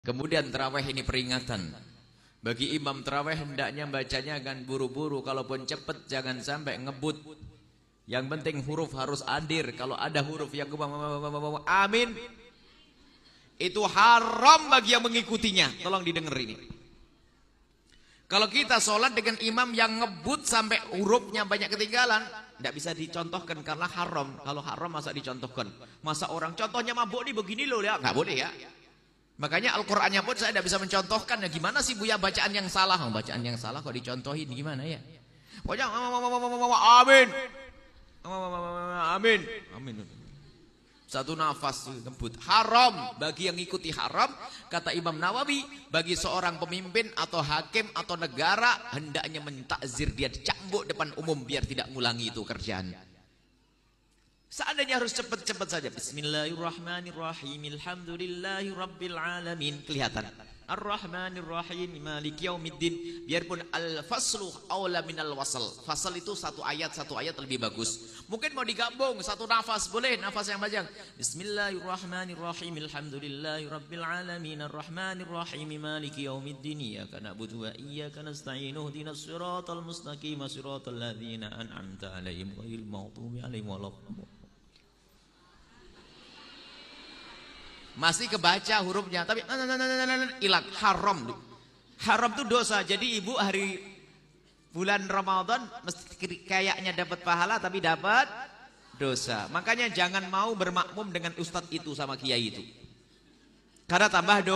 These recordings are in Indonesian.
Kemudian terawih ini peringatan. Bagi imam terawih hendaknya bacanya akan buru-buru. Kalaupun cepat jangan sampai ngebut. Yang penting huruf harus hadir. Kalau ada huruf yang amin, itu haram bagi yang mengikutinya. Tolong didengar ini. Kalau kita sholat dengan imam yang ngebut sampai hurufnya banyak ketinggalan, tidak bisa dicontohkan karena haram. Kalau haram masa dicontohkan? Masa orang contohnya mabuk nih begini loh ya, nggak boleh ya. Makanya Al-Qur'annya pun saya tidak bisa mencontohkan. Ya gimana sih Buya bacaan yang salah? Bacaan yang salah kok dicontohin gimana ya? Pokoknya amin. Amin. Amin. Satu nafas ngebut. Haram bagi yang ikuti haram. Kata Imam Nawawi, bagi seorang pemimpin atau hakim atau negara hendaknya mentakzir dia dicambuk depan umum biar tidak ngulangi itu kerjaan. Seandainya harus cepat-cepat saja. Bismillahirrahmanirrahim. Alhamdulillahirabbil alamin. Kelihatan. Ar-Rahmanir-Rahim Maliki Yaumiddin. Biarpun al-faslu aula minal wasal. Fasal itu satu ayat lebih bagus. Mungkin mau digabung satu nafas boleh, nafas yang panjang. Bismillahirrahmanirrahim. Alhamdulillahirabbil alamin. Ar-Rahmanir-Rahim Maliki Yaumiddin. Iyyaka na'budu wa iyyaka nasta'in. Ihdinas siratal mustaqim. Siratal ladzina an'amta 'alaihim ghairil maghdubi 'alaihim waladdallin. Masih kebaca hurufnya tapi hilang. Haram. Haram itu dosa. Jadi ibu hari bulan Ramadan mesti kayaknya dapat pahala tapi dapat dosa. Makanya jangan mau bermakmum dengan ustadz itu sama kiai itu. Karena tambah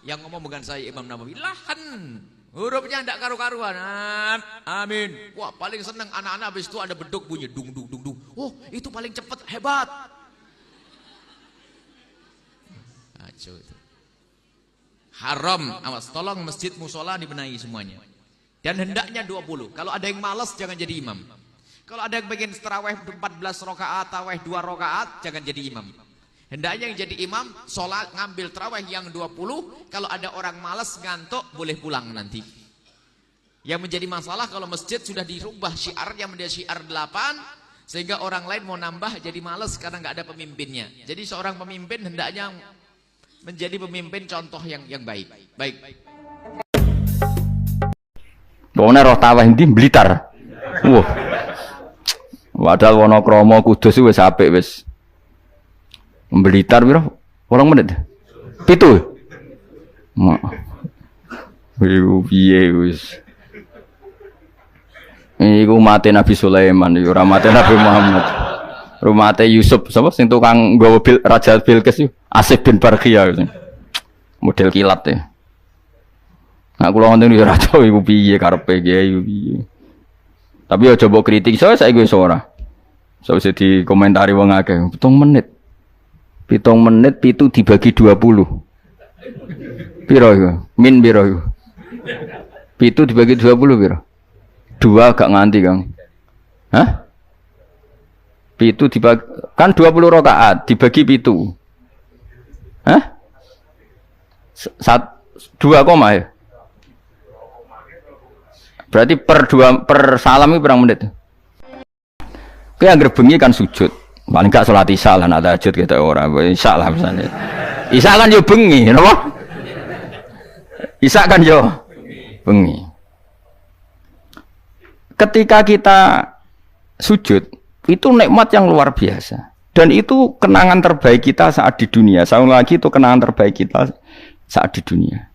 yang ngomong bukan saya Imam Nawawi. Lahan. Hurufnya tidak karu-karuan. Amin. Wah, paling senang anak-anak habis itu ada beduk bunyi dung dung dung dung. Oh, itu paling cepat, hebat. Itu. Haram, awas, tolong masjid musola dibenahi semuanya. Dan hendaknya 20. Kalau ada yang malas jangan jadi imam. Kalau ada yang pengen tarawih 14 rakaat, tarawih 2 rakaat, jangan jadi imam. Hendaknya yang jadi imam sholat ngambil tarawih yang 20. Kalau ada orang malas ngantuk boleh pulang nanti. Yang menjadi masalah kalau masjid sudah dirubah syiarnya menjadi syiar 8, sehingga orang lain mau nambah jadi malas karena nggak ada pemimpinnya. Jadi seorang pemimpin hendaknya menjadi pemimpin contoh yang baik. Baik. Pokoknya roh tawah ini Blitar. Wah. Padahal Wonokromo Kudus wis apik wis. Blitar piro? 8 menit. 7. Mak. Piye wis. Iku mate Nabi Sulaiman, yo ora mate Nabi Muhammad. Rumate Yusuf sapa sing tukang nggawa Raja Bilqis Asif bin Barkhia model kilat ya. Nah kula ngoten yo ora tau iku piye karepe kiai piye. Tapi aja mbok kritik saya saiki wis ora. Sawise dikomentari wong akeh 7 menit. 7 menit 7 dibagi 20. Piro iku? Min piro iku? 7 dibagi 20 piro? 2 gak nganti, Kang. Hah? 7 dibagi kan 20 rakaat dibagi 7. Hah? 2 koma ya? Berarti per salam itu berapa menit? Kowe anggere bengi kan sujud. Paling gak salat isya lah nak tahajud kita ora. Isya lah misalnya. Isya kan yo bengi, napa? Isya kan yo bengi. Ketika kita sujud itu nikmat yang luar biasa dan itu kenangan terbaik kita saat di dunia. Saya lagi itu kenangan terbaik kita saat di dunia.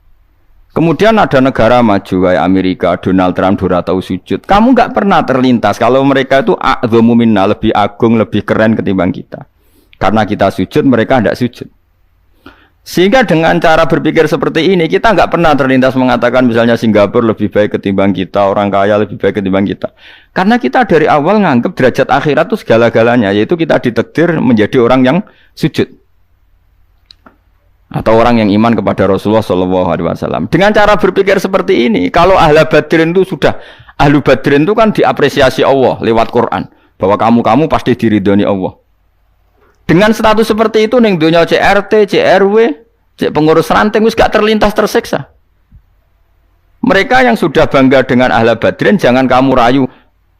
Kemudian ada negara maju kayak Amerika, Donald Trump ora tahu sujud. Kamu nggak pernah terlintas kalau mereka itu a'dhamu minna, lebih agung, lebih keren ketimbang kita. Karena kita sujud, mereka tidak sujud. Sehingga dengan cara berpikir seperti ini kita nggak pernah terlintas mengatakan misalnya Singapura lebih baik ketimbang kita, orang kaya lebih baik ketimbang kita. Karena kita dari awal nganggap derajat akhirat itu segala-galanya, yaitu kita ditakdir menjadi orang yang sujud atau orang yang iman kepada Rasulullah SAW. Dengan cara berpikir seperti ini, kalau ahlu badrin itu ahlu badrin itu kan diapresiasi Allah lewat Quran bahwa kamu pasti diridhoni Allah. Dengan status seperti itu ning donya CRT, CRW, pengurus ranting wis gak terlintas tersiksa. Mereka yang sudah bangga dengan ahla badrin jangan kamu rayu.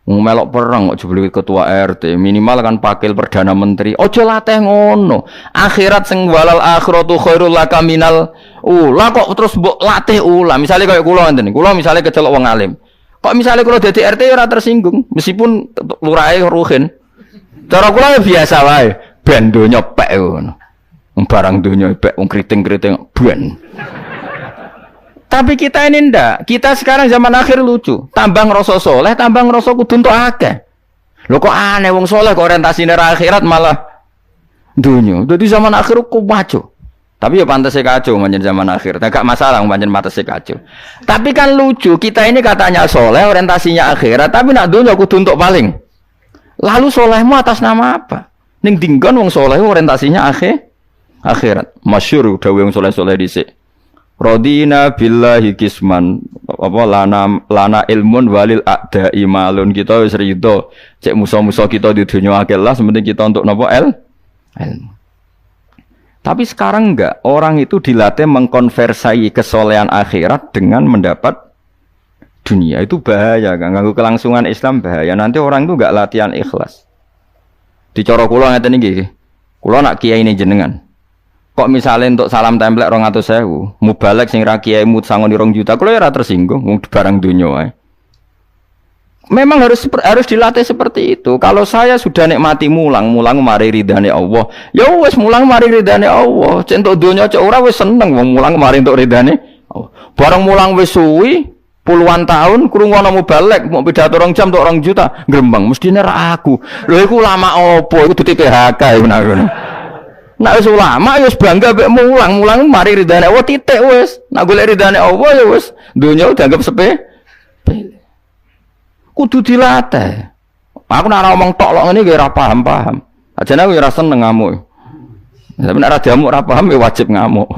Melok perang kok jebule ketua RT, minimal kan pakil perdana menteri. Ojo latih ngono. Akhirat sing walal akhiratu khairul laka minal ula kok terus mbok latih ula. Misale kaya kula ngenten. Kula misale kecelok wong alim. Kok misale kula dadi RT ora tersinggung meskipun lurahe ruhin. Cara kula ya biasa wae. Ben donya pek ngono. Barang donya pek wong kriting-kriting ben. Tapi kita ini ndak. Kita sekarang zaman akhir lucu. Tambah ngerasa soleh, tambah ngerasa kudu entuk akeh. Lho kok aneh wong soleh kok orientasine akhirat malah dunya. Dadi zaman akhir kok maco. Tapi ya pantese kacau manjen zaman akhir. Enggak masalah manjen pantese kacau. Tapi kan lucu, kita ini katanya soleh, orientasinya akhirat, tapi nak dunya kudu entuk paling. Lalu solehmu atas nama apa? Ning dinggon wong soleh orientasinya akhirat. Masyhur dawuh wong soleh-soleh dhisik. Radina billahi kisman apa lana ilmun walil a'da'i malun. Kita wis rido cek musa-musa kita di dunia akeh lah sementing kita untuk napa ilmu. Tapi sekarang enggak, orang itu dilatih mengkonversai kesolehan akhirat dengan mendapat dunia. Itu bahaya kan, ganggu kelangsungan Islam bahaya. Nanti orang itu enggak latihan ikhlas. Dicara kula ngeten iki. Kula nak kiai ini jenengan. Kok misalnya untuk salam template 200.000, mubalek sing ra kiai mut sangoni 2 juta, kalau ya tersinggung, barang dunia wae. Memang harus dilatih seperti itu. Kalau saya sudah nikmati mulang mari ridane Allah. Ya wis mulang mari ridane Allah. Cek entuk dunia cek ora wis seneng wong mulang mari entuk ridane Allah. Barang mulang wis suwi puluhan tahun krungono mubalek mau pidato 2 jam entuk 2 juta, grembang mestine ra aku. Lho iku lama opo? Iku dudu PHK ya benar. Nak wis ulama ya wis bangga mek mulang mari ridane Allah titik wis. Nak golek ridane Allah ya wis dunya dianggap sepele. Kudu dilatih. Aku nak ngomong tok lok ngene iki ora paham. Ajane aku ora seneng ngamuk. Tapi nek ora diamuk ora paham ya wajib ngamuk.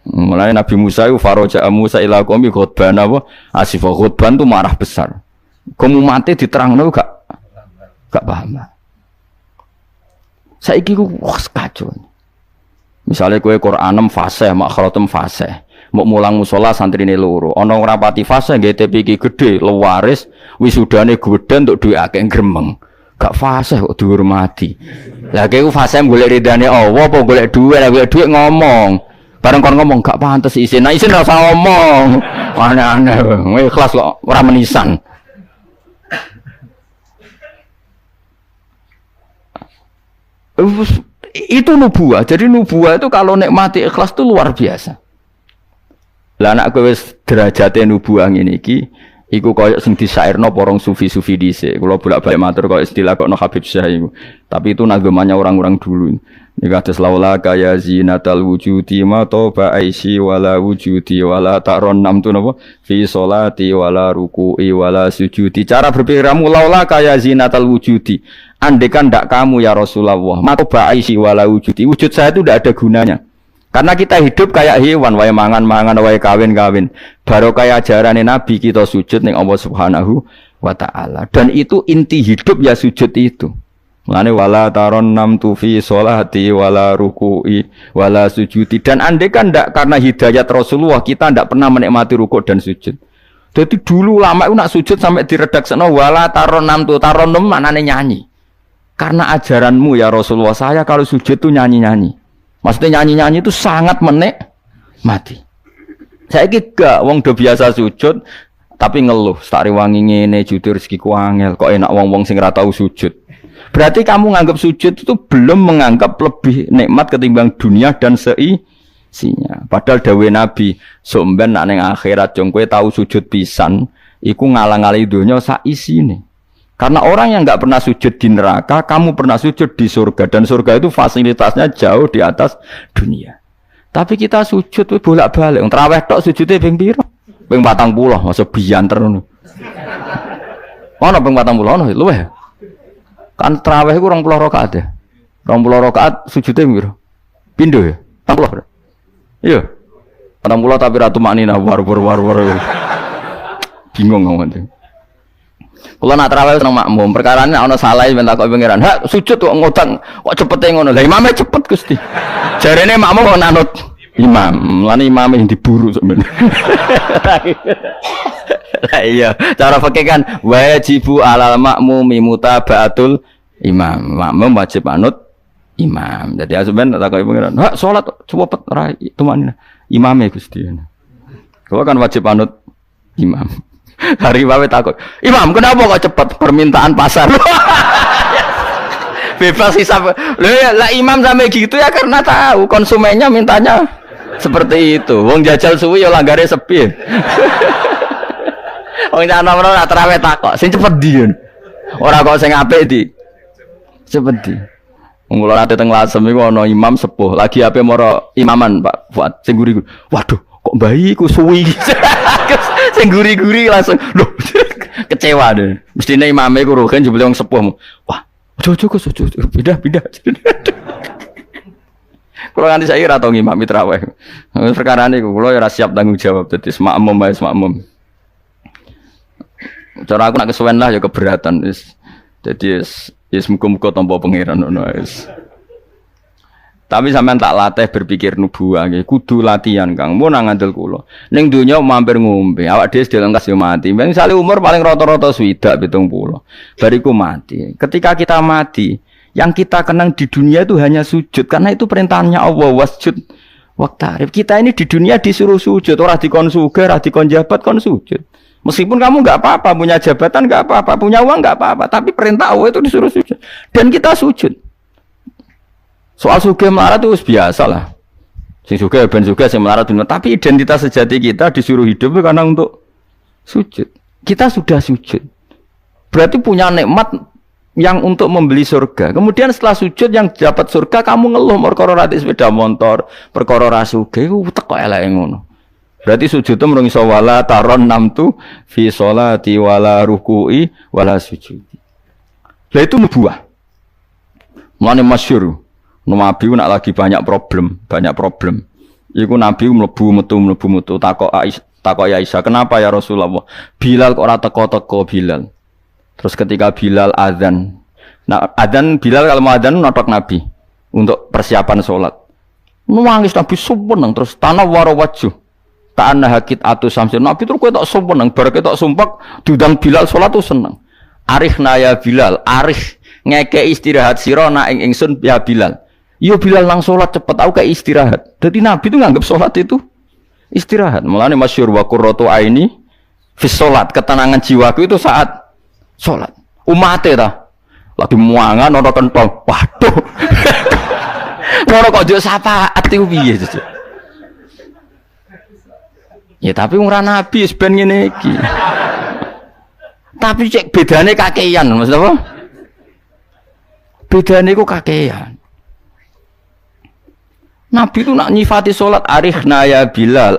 Mulai Nabi Musa itu faroja Musa ila qaumi khutban apa? Asifah khutban itu marah besar. Kamu mati diterangno gak paham. Saiki ku kacau. Misalnya kowe Qur'anem fasih, makhratem fasih. Mbok mulang musala santrine loro. Ana ora pati fasih nggih TP iki gedhe, lewaris, wisudane gedhe entuk dhuwit akeh gremeng. Gak fasih kok dihormati. Lah kowe fasih golek ridane Allah apa golek dhuwit, golek dhuwit ngomong. Bareng kon ngomong gak pantes isin. Nah isin ora usah ngomong. Aneh-aneh kowe ikhlas kok ora menisan. Itu nubuah. Jadi nubuah itu kalau nikmati ikhlas itu luar biasa. Lah anak kowe wis derajate nubuah ngene iki iku koyo sing disairno para sufi-sufi dhisik. Kula bolak-balik matur koyo istilah kok no Habib Syah iku. Tapi itu nagamanya orang-orang dulu. Nika atas laula kaya zinatal wujudi ma toba aisi wala wujudi wala ta'ron nam tu napa fi sholati wala ruku'i wala sujudi. Cara berpikirmu laula kaya zinatal wujudi. Andekan ndak kamu ya Rasulullah, ma toba aisi wala wujudi. Wujud saya itu ndak ada gunanya. Karena kita hidup kayak hewan, wae mangan-mangan, wae kawin-kawin. Baru kayak ajaran Nabi kita sujud ning Allah Subhanahu wa taala. Dan itu inti hidup ya sujud itu. Mulane wala taron nam tu fi sholati wala ruku'i wala sujudi. Dan andai kan ndak karena hidayat Rasulullah kita ndak pernah menikmati rukuk dan sujud. Jadi dulu lama itu nak sujud sampai diredakseno wala taron nam tu taron nam maknane nyanyi. Karena ajaranmu ya Rasulullah saya kalau sujud itu nyanyi-nyanyi. Maksudnya nyanyi-nyanyi itu sangat menikmati. Saya gak wong do biasa sujud tapi ngeluh, stari wangi ngene jujur rezekiku angel, kok enak wong-wong sing ora tau sujud. Berarti kamu nganggap sujud itu belum menganggap lebih nikmat ketimbang dunia dan seisinya. Padahal dawuh Nabi, somben nek ning akhirat jong kowe tau sujud pisan, iku ngalang-alangi donya sak isine. Karena orang yang enggak pernah sujud di neraka, kamu pernah sujud di surga dan surga itu fasilitasnya jauh di atas dunia. Tapi kita sujud bolak-balik, tarawih tok sujude ping pira? Ping 40, masa bianter ngono. Ono ping 40 ono luweh. Kan tarawih iku 20 rakaat ya. 20 rakaat sujude piro? Pindho ya? 40. Iya. 40 tapi ratu maknina war. Bingung ngomong. Kalau nak tarawih nang makmum, perkarane ana salah ben takok pangeran. Hak sujud kok ngutang, kok cepete ngono. Lah imame cepet Gusti. Jarene makmum kok nanut imam. Lan imame yang diburu sebenarnya. Lah iya, cara fikih kan wajibu alal makmumi mutaba'atul imam. Makmum wajib anut imam. Jadi asampean tak kok pengiran. Hak salat cepet ora tumanina. Imame Gusti. Kau kan wajib anut imam. Hari wae takut. Imam, kenapa kok cepet permintaan pasar? Bebas hisab. Lah imam sampai gitu ya karena tahu konsumennya mintanya seperti itu. Wong jajal suwi ya langgare sepi. Wong ana ora trawe takok, sing cepet ndi. Ora kok sing apik di. Cepet di. Wong kula nate teng Lasem iku ana imam sepuh, lagi ape moro imaman Pak Fuad sing guri. Waduh, kok bayi ku suwi. Sing guri-guri langsung lho kecewa deh. Mestine imame ku rugen jebule wong sepuh. Wah, ojo pindah. Kula nganti saiki ora tau ngimami traweh. Perkara niku kula ora siap tanggung jawab dadi makmum wae makmum. Cara aku nak kesuwen lah ya keberatan wis. Dadi wis muga-muga tampa pangeran ngono wis. Tapi sampean tak latih berpikir nubuwah nggih, kudu latihan Kang. Mun nang ngandel kula. Ning donya mampir ngombe, awak dhewe sedaya lengkas yo mati. Misale umur paling rata-rata 70 70. Bariku mati. Ketika kita mati, yang kita kenang di dunia itu hanya sujud karena itu perintahnya Allah wasjud waqtarib. Kita ini di dunia disuruh sujud, ora dikon sugih, ora dikon jabat kon sujud. Meskipun kamu enggak apa-apa, punya jabatan enggak apa-apa, punya uang enggak apa-apa, tapi perintah Allah itu disuruh sujud. Dan kita sujud. Soal sugih melarat itu biasa lah. Sing sugih ben sugih sing melarat dunia. Tapi identitas sejati kita disuruh hidup itu karena untuk sujud. Kita sudah sujud. Berarti punya nikmat yang untuk membeli surga. Kemudian setelah sujud yang dapat surga kamu ngeluh perkara ra sepeda motor, perkara ra sugih ku teko eleke ngono. Berarti sujud itu mrung iso wala taron namtu fi sholati wala ruku'i wala sujudi. Lah itu nubuwah. Mulane masyhur. Nabi nak lagi banyak problem. Iku Nabi mlebu metu takok Aisyah, "Kenapa ya Rasulullah? Bilal kok ora teko-teko Bilal?" Terus ketika Bilal azan. Nah, azan Bilal kalau mau azan notok Nabi untuk persiapan salat. Nangis Nabi suweneng terus tanah waro wajhu. Ta'anna hakit atu samsin. Nabi terus kowe tok suweneng, bar ketok sumpek diundang Bilal salat tuh seneng. Arihna ya Bilal, arih ngeke istirahat sira nak ing ingsun ya Bilal. Yo Bilal nang salat cepet aku kayak istirahat. Jadi Nabi itu nganggap salat itu istirahat. Mulane masyhur wa qurratu aini fi salat, ketenangan jiwaku itu saat salat. Umate ta lagi muangan ana kentong. Waduh. Ngono kok yo syafaat iku piye sih? Ya tapi ora Nabi wis ben ngene iki. Tapi cek bedane kakean, maksud apa? Bedane ku kakean. Nabi itu nak nyifati sholat arihna ya Bilal,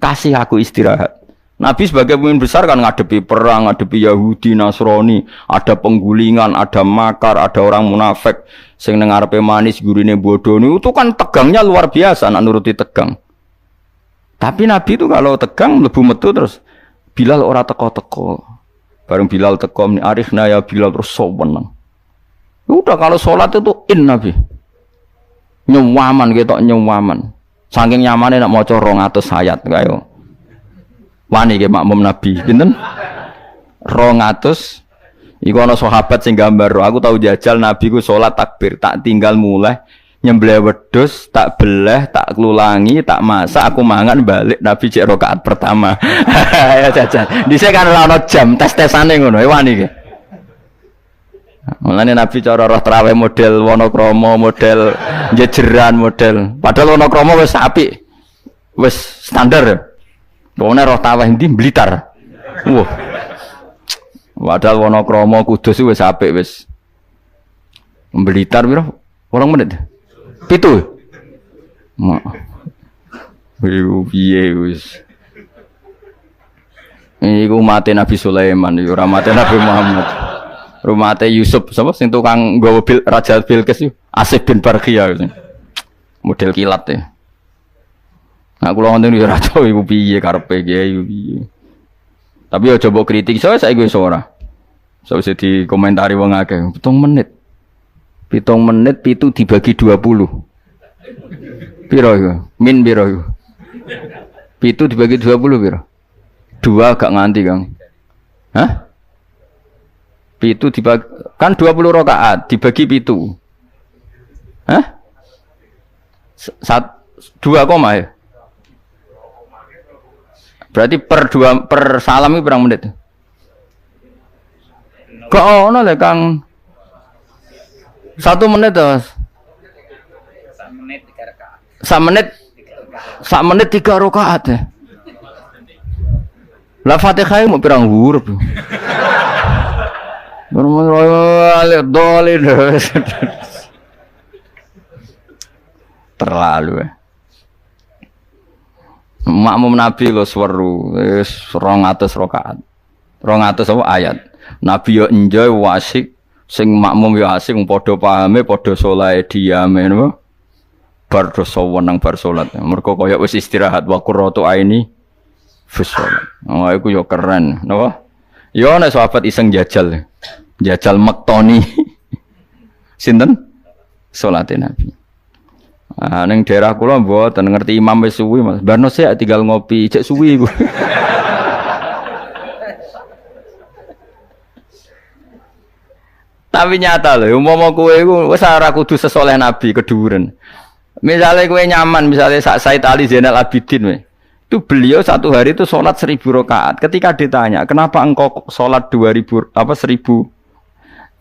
kasih aku istirahat. Nabi sebagai pemimpin besar kan ngadepi perang, ngadepi Yahudi, Nasrani, ada penggulingan, ada makar, ada orang munafik, sing nang ngarepe manis gurine bodoh itu kan tegangnya luar biasa, nak nuruti tegang. Tapi Nabi itu kalau tegang mlebu metu terus Bilal ora teko-teko. Bareng Bilal teko arihna ya Bilal terus soweneng. Udah kalau sholat itu Nabi. Nyuwaman gitu nyuwaman. Saking nyamane nak maca 200 ayat kaya. Wani ge makmum Nabi. Pinten? 200. Iku ana sahabat sing gambar. Aku tahu jajal Nabi ku salat takbir, tak tinggal mulai nyembelih wedhus, tak beleh, tak klulangi, tak masak, aku mangan balik Nabi cek rakaat pertama. Ya jajal. Dhisik kan ora ana jam tes-tesane ngono. Wani ge. Mulane Nabi cara roh traweh model Wonokromo, model jejeran, model. Padahal Wonokromo wis apik. Wis standar. Wong roh traweh ndi Blitar. Wah. Padahal Wonokromo Kudus wis apik wis. Blitar piro? 8 menit. 7. Mak. Piye wis. Iku mate Nabi Sulaiman, yo ora mate Nabi Muhammad. Rumah Teh Yusuf, siapa sing tukang gawa Raja Bilqis itu Asif bin Barkhia model kilat ya. Nah kula wonten yo raja iku piye karepe kiai piye. Tapi yo coba kritik saya wis ora. Sawise dikomentari wong akeh 7 menit. 7 menit pitu dibagi 20. Piro iku? Min piro iku? Pitu dibagi 20 piro? 2 gak nganti, Kang. Hah? Pitu dibagi kan 20 rakaat dibagi pitu. Hah? 2 koma ya? Berarti per salam itu berapa menit? Kok ono le Kang? 1 menit terus. 1 menit 3 rakaat ya. Lah Fatihah mau pirang huruf. Terlalu ya. Makmum Nabi lo seweru wis 200 rakaat. 200 apa ayat. Nabi yo enjoy wasik, sing makmum yo asik padha pahame, padha saleh diame napa. Bar dosa wenang bar salat. Mergo kaya wis istirahat wa qurratu aini fi salat. Oh iku yo keren, napa? Yo nek sahabat iseng jajal. Jajal mektoni. Sinten? Salate Nabi. Ah ning daerah kula mboten ngerti imam wis suwi Mas. Barno sik tinggal ngopi, cek suwi iku. Tapi nyata lho, umpama kowe iku wis ora kudu sesoleh Nabi keduren. Misalnya kowe nyaman, misalnya Said Ali Zainal Abidin we. Itu beliau 1 hari itu sholat 1000 rakaat. Ketika ditanya, kenapa engkau sholat 2000 apa 1000?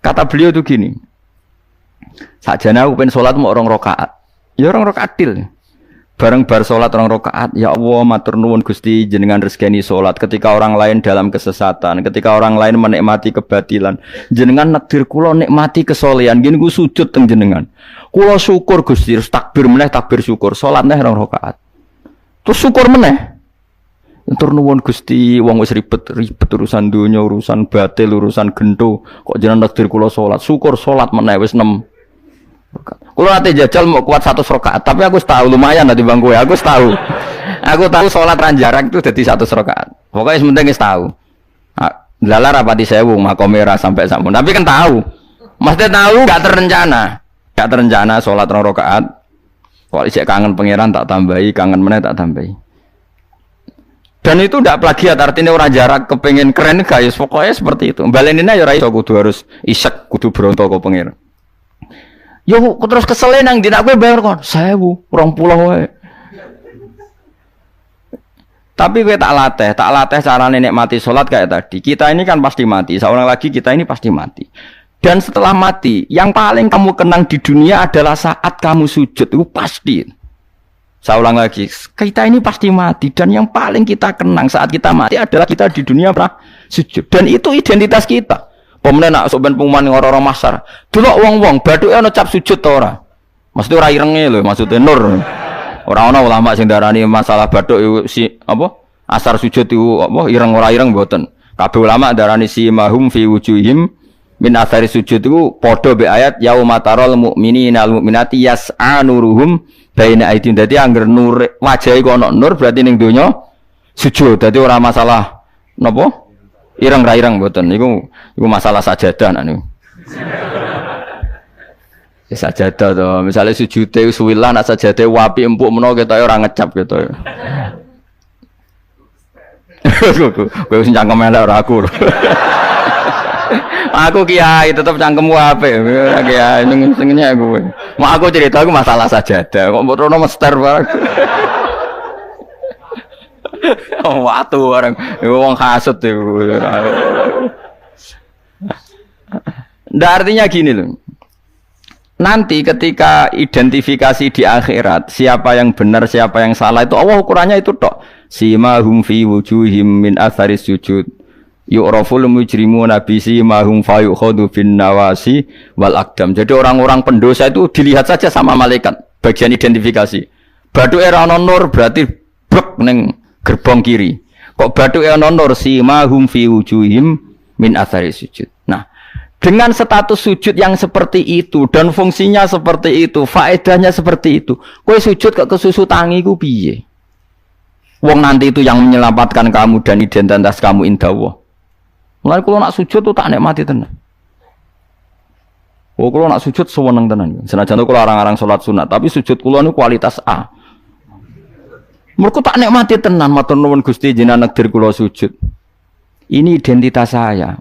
Kata beliau itu gini. Sakjane aku pengen sholat mau 2 rakaat. Ya 2 rakaat til. Bareng bar sholat 2 rakaat, ya Allah matur nuwun Gusti jenengan rezekani sholat ketika orang lain dalam kesesatan, ketika orang lain menikmati kebatilan. Jenengan nakdir kula nikmati kesolehan, gini ku sujud teng jenengan. Kula syukur Gusti, terus takbir meneh takbir syukur, sholat neh 2 rakaat. Terus syukur meneh. Matur nuwun Gusti, wong wis ribet urusan dunya, urusan batil, urusan gento, kok jenengan nakdir kula sholat, syukur sholat meneh wis 6. Kalau nanti jajal mau kuat 100 rakaat, tapi aku tahu lumayan nanti bang gue, aku tahu sholat ranjarang itu jadi 100 rakaat. Pokoknya sementing tahu. Lala rapati sewu makomera sampai sampun, tapi kan tahu, maksudnya tahu nggak terencana sholat 2 rakaat. Kalau isek kangen pangeran tak tambahi, kangen meneh tak tambahi. Dan itu tidak plagiat, artinya orang jarak kepengen keren guys, pokoknya seperti itu. Balenina ya raiso kudu harus isek, kudu berontok ke pangeran. Yo terus kesel nang dina kowe bayar kon 1000, 20 wae. Tapi kowe tak latih carane nikmati salat kayak tadi. Kita ini kan pasti mati, seorang lagi kita ini pasti mati. Dan setelah mati, yang paling kamu kenang di dunia adalah saat kamu sujud, itu pasti. Saya ulang lagi, kita ini pasti mati dan yang paling kita kenang saat kita mati adalah kita di dunia pernah sujud. Dan itu identitas kita. Pemenang nak soben pengumuman orang-orang masar. Delok wong-wong bathuke ana cap sujud ta ora? Maksudnya ora irenge lho, maksudnya nur. Ora ana ulama sing darani masalah bathuk si apa? Asar sujud iku apa ireng ora ireng mboten. Kabeh ulama darani si mahum fi wujuhim min athari sujud iku padha be ayat yaumatarul mu'minina wal mu'minati yas'a nuruhum baina aidin. Dadi angger nur wajahe iku ana nur berarti ning donya sujud. Dadi ora masalah napa? Ireng ra ireng mboten iku masalah sajadah nak niku. Ya sajadah to, misale sujude suwilah nak sajadah wapi empuk menawa ketoke ora ngecap ketoke. Kowe wis cangkem elek ora aku. Aku kiai tetep cangkemmu apik. Kiai senengnya kowe. Mau aku cerita aku masalah sajadah kok mbok rono mester bareng. Oh, watu orang, wong hasut itu. Nggak artinya gini loh. Nanti ketika identifikasi di akhirat, siapa yang benar, siapa yang salah itu Allah ukurannya itu tok. Simahum fi wujuhim min atharis sujud. Yu'raful mujrimuna bi simahum fayukhadu bin nawasi wal aqdam. Jadi orang-orang pendosa itu dilihat saja sama malaikat. Bagian identifikasi. Badu era nur berarti blok neng gerbong kiri. Kok bathuk ana nur simahum fi wujuhim min athari sujud. Nah, dengan status sujud yang seperti itu dan fungsinya seperti itu, faedahnya seperti itu. Kowe sujud kok kesusu tangi ku piye? Wong nanti itu yang menyelamatkan kamu dan identitas kamu indah Allah. Mulai kalau nak sujud tuh tak nikmati tenan. Oh, kalau nak sujud sewenang tenan. Senajan kalau arang-arang salat sunat, tapi sujud kula niku kualitas A. Mergo tak nikmati tenan matur nuwun Gusti jenengan nekdir kula sujud. Ini identitas saya.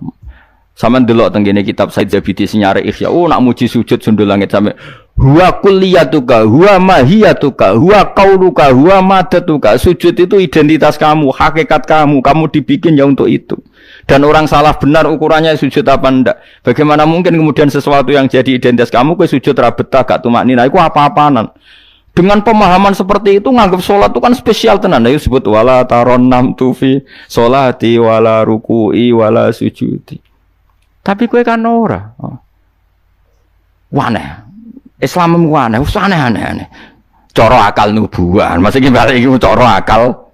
Sama ndelok teng kene kitab Said Zabidi nyare Ihya. Oh nak muji sujud sundul langit sampe huwa kulliyatuka, huwa mahiyatuka, huwa qauluka, huwa madatuka. Sujud itu identitas kamu, hakikat kamu. Kamu dibikin ya untuk itu. Dan orang salah benar ukurannya sujud apa ndak. Bagaimana mungkin kemudian sesuatu yang jadi identitas kamu ke sujud ra betah gak tumaknina iku apa-apaanan. Dengan pemahaman seperti itu nganggap sholat itu kan spesial tenan. Ayo sebut wala taronam tufi sholati wala ruku'i wala sujudi. Tapi kowe kan ora. Waneh. Islam waneh, aneh-aneh. Cara akal nubuah. Maksudnya balik iki cara akal.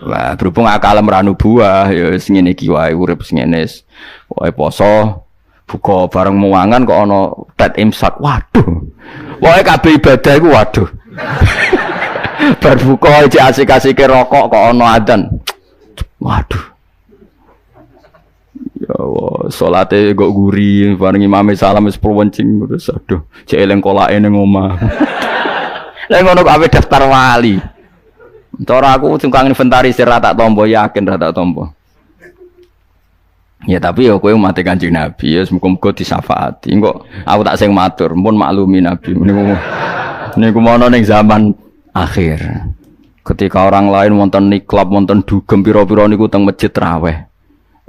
Wah, berhubung akal ora nubuah ya sing ngene iki wae urip sing ngene. Wae poso buka bareng muangan kok ana tet imsak. Waduh. Wae kabeh ibadah iku waduh. Bar buka iki asik-asike rokok kok ana adzan. Waduh. Ya Allah, salate kok guri, bareng imame salam wis prowencing terus aduh, cek eleng kolake ning omah. Lah ngono kok ape daftar wali. Cara aku tukang inventarisir ra tak tampa, yakin ra tak tampa. Ya tapi ya kowe mati Kanjeng Nabi, ya muga-muga disyafaati. Engko aku tak sing matur, pun maklumi Nabi niku mono ning zaman akhir. Ketika orang lain wonten niklab, wonten dugem pira-pira niku teng masjid raweh.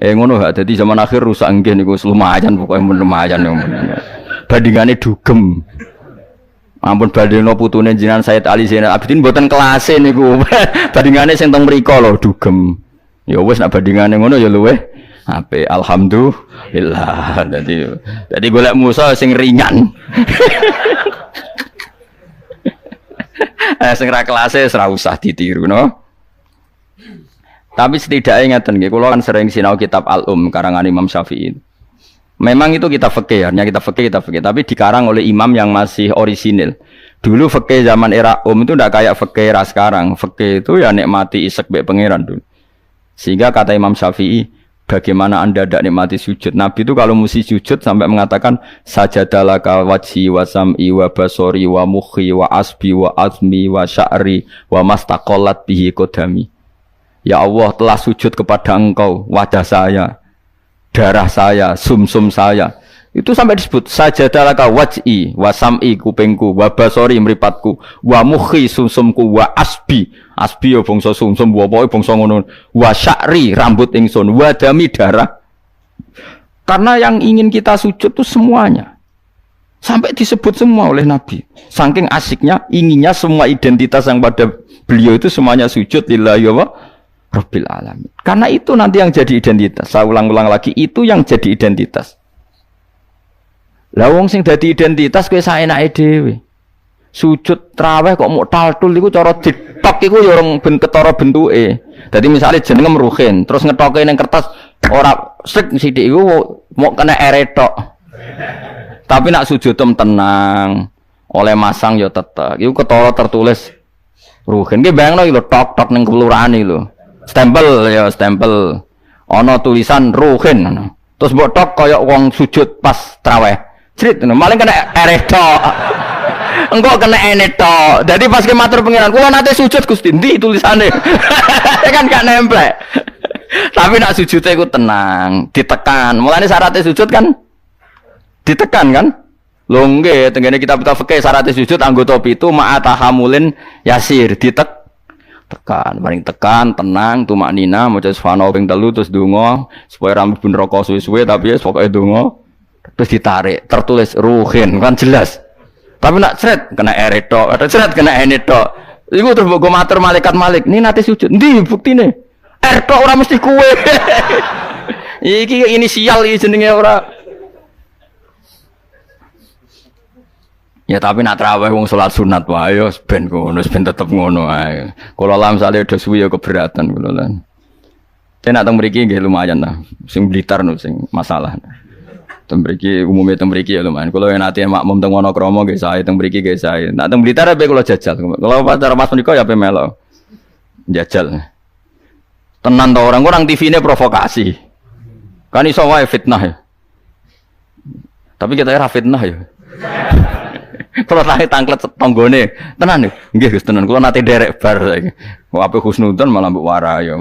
Ngono gak dadi zaman akhir rusak nggih niku lumayan pokoke lumayan yo. Bandingane dugem. Ampun bandingno putune jenengan Said Ali Zainal Abidin mboten kelase niku. Bandingane sing teng mriko lho dugem. Ya wis nek bandingane ngono ya luweh apik alhamdulillah. Dadi golek musa sing ringan. Sing ra kelase ora usah ditiru no. Tapi setidaknya ngeten nggih, kula kan sering sinau kitab Al-Um karangan Imam Syafi'i. Memang itu kitab fikih, hanya kitab fikih, tapi dikarang oleh imam yang masih orisinil. Dulu fikih zaman era itu ndak kayak fikih era sekarang. Fikih itu ya nikmati isek mbek pangeran dulu. Sehingga kata Imam Syafi'i, bagaimana Anda ndak nikmati sujud? Nabi itu kalau mesti sujud sampai mengatakan sajadalaka wajhi wa sam'i wa basori wa mukhi wa asbi wa azmi wa sya'ri wa mastaqallat bihi qadami. Ya Allah telah sujud kepada engkau, wajah saya, darah saya, sumsum saya. Itu sampai disebut sajadalaka waj'i wa sam'i kupingku, wa basori mripatku, wa mukhi sumsumku, wa asbi. Asbi ya bangsa sumsum, wa pokoke bangsa ngono. Wa sya'ri rambut ingsun, wa dami darah. Karena yang ingin kita sujud itu semuanya. Sampai disebut semua oleh Nabi. Saking asiknya, inginnya semua identitas yang pada beliau itu semuanya sujud lillahi wa Rabbil alamin. Karena itu nanti yang jadi identitas. Saya ulang-ulang lagi, itu yang jadi identitas. Lah wong sing dadi identitas kowe saenake dhewe. Sujud traweh kok mok taltul iku cara ditok iku ya orang ketara bentuke. Dadi misale jenenge Ruhin, terus ngetoke ning kertas ora sik sithik iku mok kena ere tok. Tapi nak sujud tenang, oleh masang ya tetep. Iku ketara tertulis Ruhin. Ki bayangno iki lho tok-tok ning kelurahan iki lho. Stempel ya stempel ana tulisan Ruhin terus mbok tok kaya wong sujud pas traweh crit maling kena ere tok engko kena ene tok dadi pas ke matur pengiran kula nate sujud Gusti ndi tulisane kan gak nempel tapi nak sujude iku tenang ditekan mulane syaratnya sujud kan ditekan kan lho nggih tengene kitab-kitab fikih syaratnya sujud anggota pitu ma'atahamulin yasir tekan, paling tekan, tenang, tumak nina, maca subhanallah ping 3 terus donga supaya rambut ben rokok suwe-suwe tapi ya pokoke donga terus ditarik, tertulis Ruhin kan jelas. Tapi nak sret kena ere tok, ada sret kena ene tok. Iku terus mbok matur malaikat Malik, "Ini nate sujud." Ndi buktine? Tok ora mesti kuwe. Iki inisial iki jenenge ora. Ya tapi nak tarawih wong salat sunat wae yo ben ngono, ben tetep ngono ae. Kula lam sale do suwi yo keberatan kula lan. Nek teng mriki nggih lumayan ta. Sing Blitar no sing masalah. Teng mriki umume teng mriki ya lumayan. Kula yen ate makmum teng Wonokromo nggih sae, teng mriki nggih sae. Nek teng Blitar ape kula jajal. Kula pacar Mas menika ya ape melo. Jajal. Tenan to orang TV-ne provokasi. Kan iso wae fitnah ya. Tapi kita ora fitnah ya. Kalau tahe tangklet tonggone, tenan nih. Nggih Gus tenan kula nate derek bar saiki. Kok ape husnudzon malah mbok warai ya.